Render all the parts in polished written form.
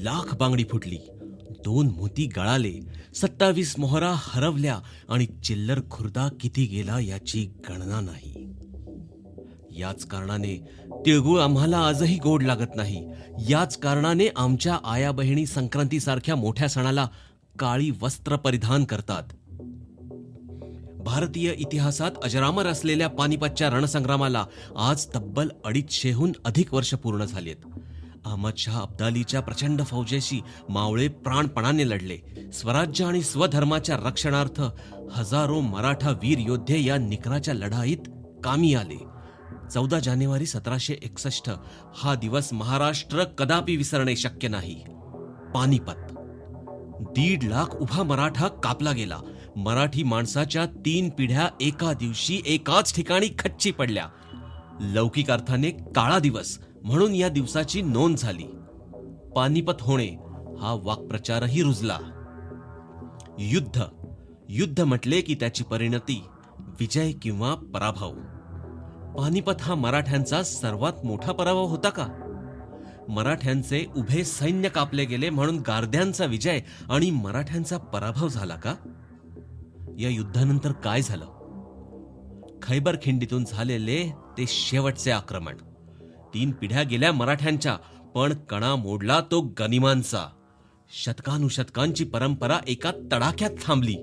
लाख बांगडी फुटली, 2 मोती गळाले, 27 मोहरा हरवल्या आणि चिल्लर खुर्दा किती गेला याची गणना नाही. याच कारणाने तिळगुळ आम्हाला आजही गोड लागत नाही. याच कारणाने आमच्या आया बहिणी संक्रांतीसारख्या मोठ्या सणाला काळी वस्त्र परिधान करतात. भारतीय इतिहासात अजरामर असलेल्या पानिपतच्या रणसंग्रामाला आज तब्बल 250हून अधिक वर्ष पूर्ण झालीत. अहमदशहा अब्दालीच्या प्रचंड फौजेशी मावळे प्राणपणाने लढले. स्वराज्य आणि स्वधर्माच्या रक्षणार्थ हजारो मराठा वीर योद्धे या निकराच्या लढाईत कामी आले. 14 जानेवारी 1761 हा दिवस महाराष्ट्र कदापि विसरणे शक्य नाही. पानिपत. 1.5 लाख उभा मराठा कापला गेला. मराठी माणसाच्या 3 पिढ्या एका दिवशी एकाच ठिकाणी खच्ची पडल्या. लौकिक अर्थाने काळा दिवस म्हणून या दिवसाची नोंद झाली. पानिपत होणे हा वाक्प्रचारही रुजला. युद्ध. युद्ध म्हटले की त्याची परिणती विजय किंवा पराभव. पानिपत हा मराठ्यांचा सर्वात मोठा पराभव होता का? मराठ्यांचे उभे सैन्य कापले गेले म्हणून गारद्यांचा विजय आणि मराठ्यांचा पराभव झाला का? या युद्धानंतर काय झालं? खैबर खिंडीतून झालेले ते शेवटचे आक्रमण. 3 पिढ्या गेल्या मराठ्यांच्या, पण कणा मोडला तो गनिमांचा. शतकानुशतकांची परंपरा एका तडाख्यात थांबली.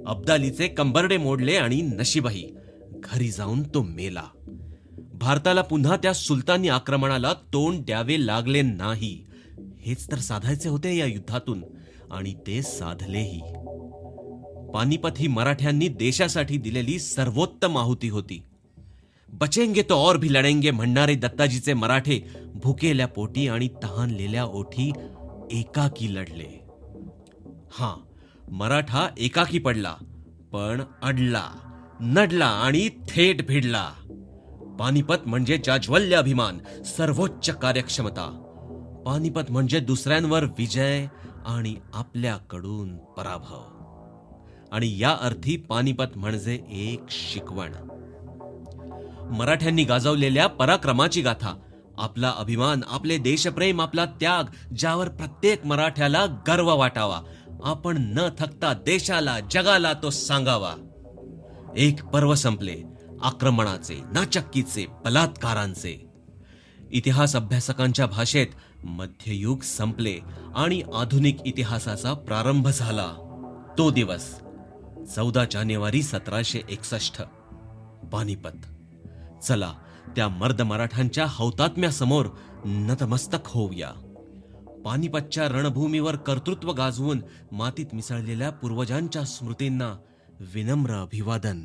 अब्दालीचे कंबरडे मोडले आणि नशीबही घरी जाऊन तो मेला. भारताला पुन्हा त्या सुलतानी आक्रमणाला तोंड द्यावे लागले नाही. हेच तर साधायचे होते या युद्धातून, आणि ते साधलेही. पानिपत ही मराठ्यांनी देशासाठी दिलेली सर्वोत्तम आहुती होती. बचेंगे तो और भी लढेंगे म्हणणारे दत्ताजीचे मराठे भुकेल्या पोटी आणि तहानलेल्या ओठी एकाकी लढले. हा, मराठा एकाकी पडला, पण अडला, नडला आणि थेट भिडला. पानिपत म्हणजे जाज्वल्य अभिमान, सर्वोच्च कार्यक्षमता. पानिपत म्हणजे दुसऱ्यांवर विजय आणि आपल्याकडून पराभव. आणि या अर्थी पानिपत म्हणजे एक शिकवण. मराठ्यांनी गाजवलेल्या पराक्रमाची गाथा, आपला अभिमान, आपले देशप्रेम, आपला त्याग, ज्यावर प्रत्येक मराठ्याला गर्व वाटावा. आपण न थकता देशाला, जगाला तो सांगावा. एक पर्व संपले, आक्रमणाचे, नाचक्कीचे, बलात्कारांचे. इतिहास अभ्यासकांच्या भाषेत मध्ययुग संपले आणि आधुनिक इतिहासाचा प्रारंभ झाला. तो दिवस 14 जानेवारी 1761, पानिपत. चला त्या मर्द मराठ्यांच्या हौतात्म्यासमोर नतमस्तक होऊया. पानिपतच्या रणभूमीवर कर्तृत्व गाजवून मातीत मिसळलेल्या पूर्वजांच्या स्मृतींना विनम्र अभिवादन.